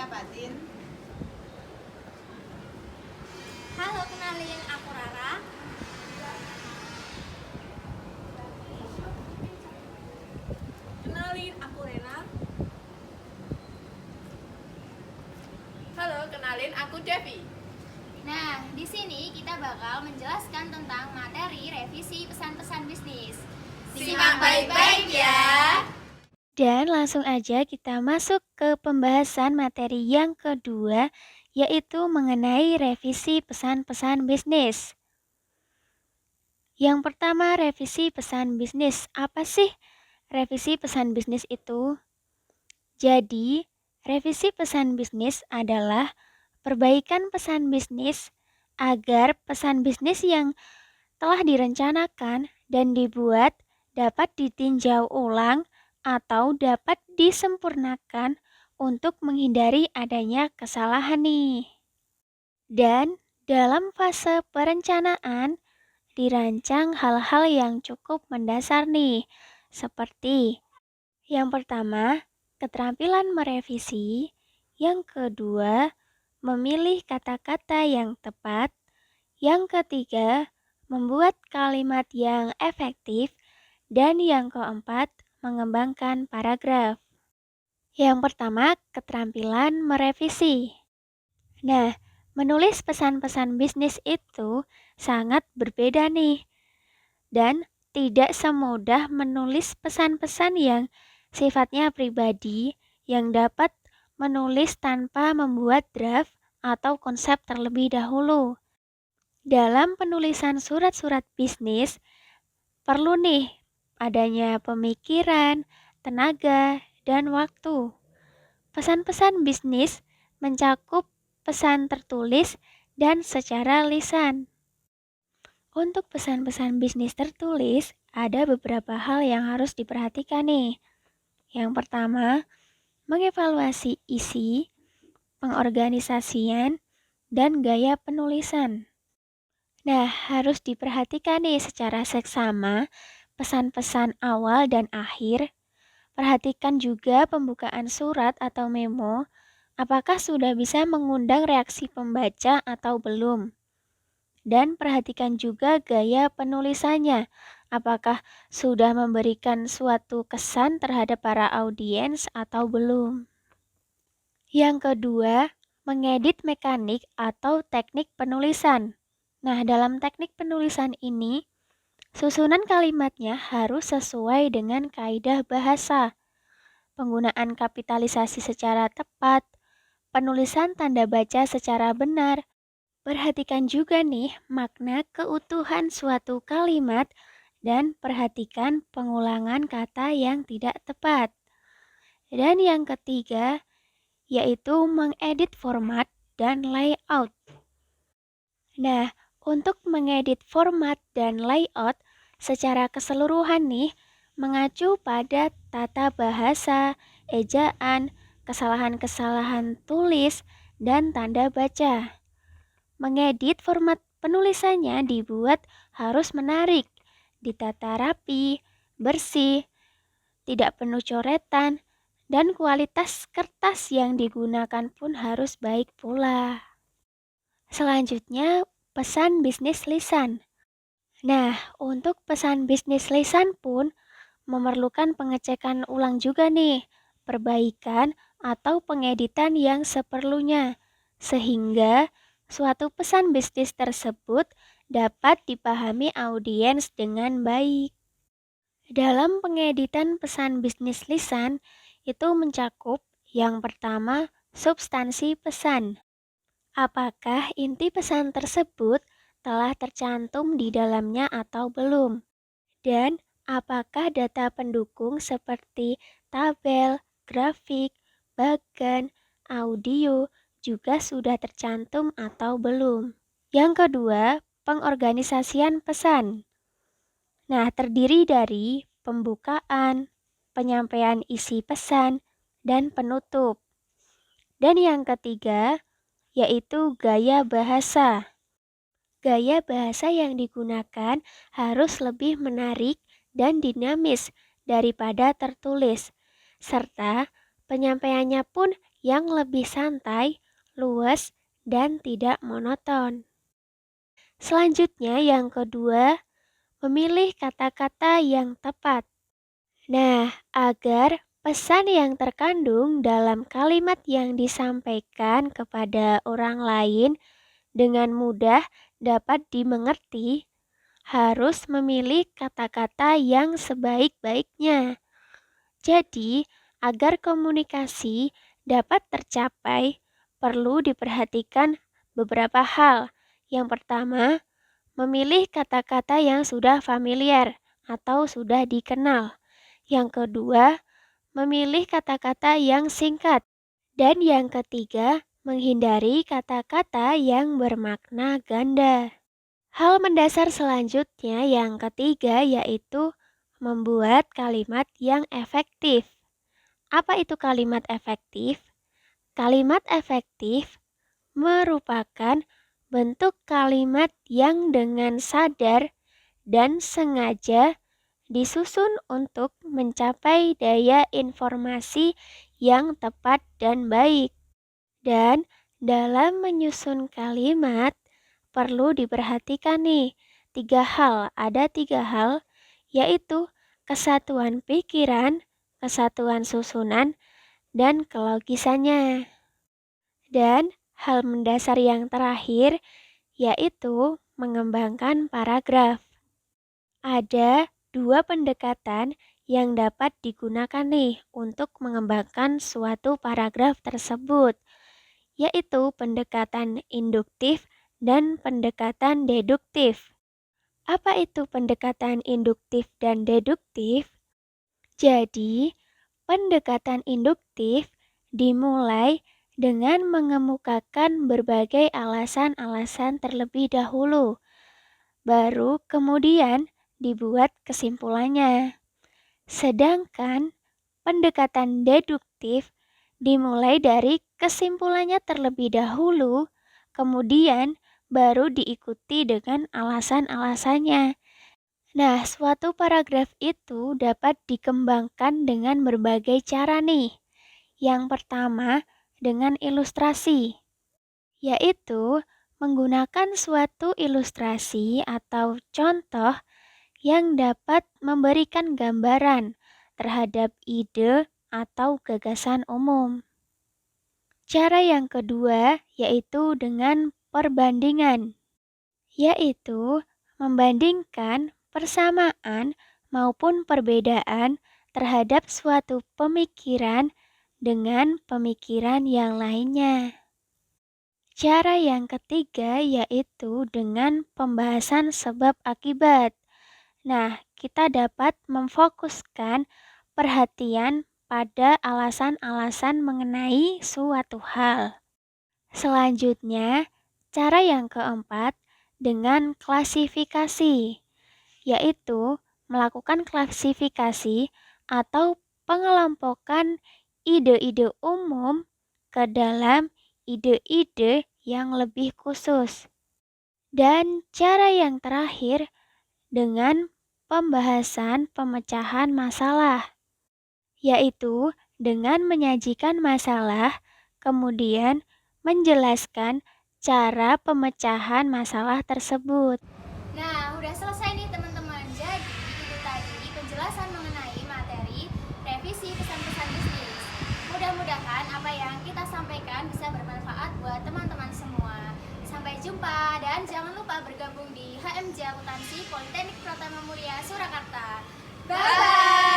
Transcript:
Fatin. Halo, kenalin aku Rara. Kenalin aku Rena. Halo, kenalin aku Devi. Nah, di sini kita bakal menjelaskan tentang materi revisi pesan-pesan bisnis. Simak baik-baik ya. Dan langsung aja kita masuk ke pembahasan materi yang kedua, yaitu mengenai revisi pesan-pesan bisnis. Yang pertama, revisi pesan bisnis. Apa sih revisi pesan bisnis itu? Jadi, revisi pesan bisnis adalah perbaikan pesan bisnis agar pesan bisnis yang telah direncanakan dan dibuat dapat ditinjau ulang atau dapat disempurnakan untuk menghindari adanya kesalahan nih. Dan dalam fase perencanaan dirancang hal-hal yang cukup mendasar nih, seperti yang pertama, keterampilan merevisi, yang kedua, memilih kata-kata yang tepat, yang ketiga, membuat kalimat yang efektif, dan yang keempat, mengembangkan paragraf. Yang pertama, keterampilan merevisi. Nah, menulis pesan-pesan bisnis itu sangat berbeda nih, dan tidak semudah menulis pesan-pesan yang sifatnya pribadi yang dapat menulis tanpa membuat draft atau konsep terlebih dahulu. Dalam penulisan surat-surat bisnis, perlu nih adanya pemikiran, tenaga, dan waktu. Pesan-pesan bisnis mencakup pesan tertulis dan secara lisan. Untuk pesan-pesan bisnis tertulis, ada beberapa hal yang harus diperhatikan nih. Yang pertama, mengevaluasi isi, pengorganisasian, dan gaya penulisan. Nah, harus diperhatikan nih secara seksama pesan-pesan awal dan akhir. Perhatikan juga pembukaan surat atau memo, apakah sudah bisa mengundang reaksi pembaca atau belum. Dan perhatikan juga gaya penulisannya, apakah sudah memberikan suatu kesan terhadap para audiens atau belum. Yang kedua, mengedit mekanik atau teknik penulisan. Nah, dalam teknik penulisan ini, susunan kalimatnya harus sesuai dengan kaidah bahasa, penggunaan kapitalisasi secara tepat, penulisan tanda baca secara benar. Perhatikan juga nih makna keutuhan suatu kalimat dan perhatikan pengulangan kata yang tidak tepat. Dan yang ketiga, yaitu mengedit format dan layout. Nah, untuk mengedit format dan layout secara keseluruhan nih, mengacu pada tata bahasa, ejaan, kesalahan-kesalahan tulis, dan tanda baca. Mengedit format penulisannya dibuat harus menarik, ditata rapi, bersih, tidak penuh coretan, dan kualitas kertas yang digunakan pun harus baik pula. Selanjutnya, pesan bisnis lisan. Nah, untuk pesan bisnis lisan pun memerlukan pengecekan ulang juga nih, perbaikan atau pengeditan yang seperlunya, sehingga suatu pesan bisnis tersebut dapat dipahami audiens dengan baik. Dalam pengeditan pesan bisnis lisan, itu mencakup yang pertama, substansi pesan. Apakah inti pesan tersebut telah tercantum di dalamnya atau belum? Dan apakah data pendukung seperti tabel, grafik, bagan, audio juga sudah tercantum atau belum? Yang kedua, pengorganisasian pesan. Nah, terdiri dari pembukaan, penyampaian isi pesan, dan penutup. Dan yang ketiga, yaitu gaya bahasa. Gaya bahasa yang digunakan harus lebih menarik dan dinamis daripada tertulis, serta penyampaiannya pun yang lebih santai, luwes, dan tidak monoton. Selanjutnya yang kedua, memilih kata-kata yang tepat. Nah, agar pesan yang terkandung dalam kalimat yang disampaikan kepada orang lain dengan mudah dapat dimengerti, harus memilih kata-kata yang sebaik-baiknya. Jadi, agar komunikasi dapat tercapai, perlu diperhatikan beberapa hal. Yang pertama, memilih kata-kata yang sudah familiar atau sudah dikenal. Yang kedua, memilih kata-kata yang singkat. Dan yang ketiga, menghindari kata-kata yang bermakna ganda. Hal mendasar selanjutnya yang ketiga yaitu membuat kalimat yang efektif. Apa itu kalimat efektif? Kalimat efektif merupakan bentuk kalimat yang dengan sadar dan sengaja disusun untuk mencapai daya informasi yang tepat dan baik. Dan dalam menyusun kalimat, perlu diperhatikan nih, ada tiga hal, yaitu kesatuan pikiran, kesatuan susunan, dan kelogisannya. Dan hal mendasar yang terakhir yaitu mengembangkan paragraf. Ada dua pendekatan yang dapat digunakan nih untuk mengembangkan suatu paragraf tersebut, yaitu pendekatan induktif dan pendekatan deduktif. Apa itu pendekatan induktif dan deduktif? Jadi, pendekatan induktif dimulai dengan mengemukakan berbagai alasan-alasan terlebih dahulu, baru kemudian dibuat kesimpulannya. Sedangkan pendekatan deduktif dimulai dari kesimpulannya terlebih dahulu, kemudian baru diikuti dengan alasan-alasannya. Nah, suatu paragraf itu dapat dikembangkan dengan berbagai cara nih. Yang pertama, dengan ilustrasi, yaitu menggunakan suatu ilustrasi atau contoh yang dapat memberikan gambaran terhadap ide atau gagasan umum. Cara yang kedua yaitu dengan perbandingan, yaitu membandingkan persamaan maupun perbedaan terhadap suatu pemikiran dengan pemikiran yang lainnya. Cara yang ketiga yaitu dengan pembahasan sebab akibat. Nah, kita dapat memfokuskan perhatian pada alasan-alasan mengenai suatu hal. Selanjutnya, cara yang keempat dengan klasifikasi, yaitu melakukan klasifikasi atau pengelompokan ide-ide umum ke dalam ide-ide yang lebih khusus. Dan cara yang terakhir dengan pembahasan pemecahan masalah, yaitu dengan menyajikan masalah, kemudian menjelaskan cara pemecahan masalah tersebut. Nah, udah selesai nih teman-teman. Jadi, itu tadi penjelasan mengenai materi revisi pesan-pesan bisnis. Mudah-mudahan apa yang kita sampaikan bisa bermanfaat buat teman-teman semua. Sampai jumpa dan jangan lupa bergabung di HMJ Akuntansi Politeknik Pratama Mulia Surakarta. Bye!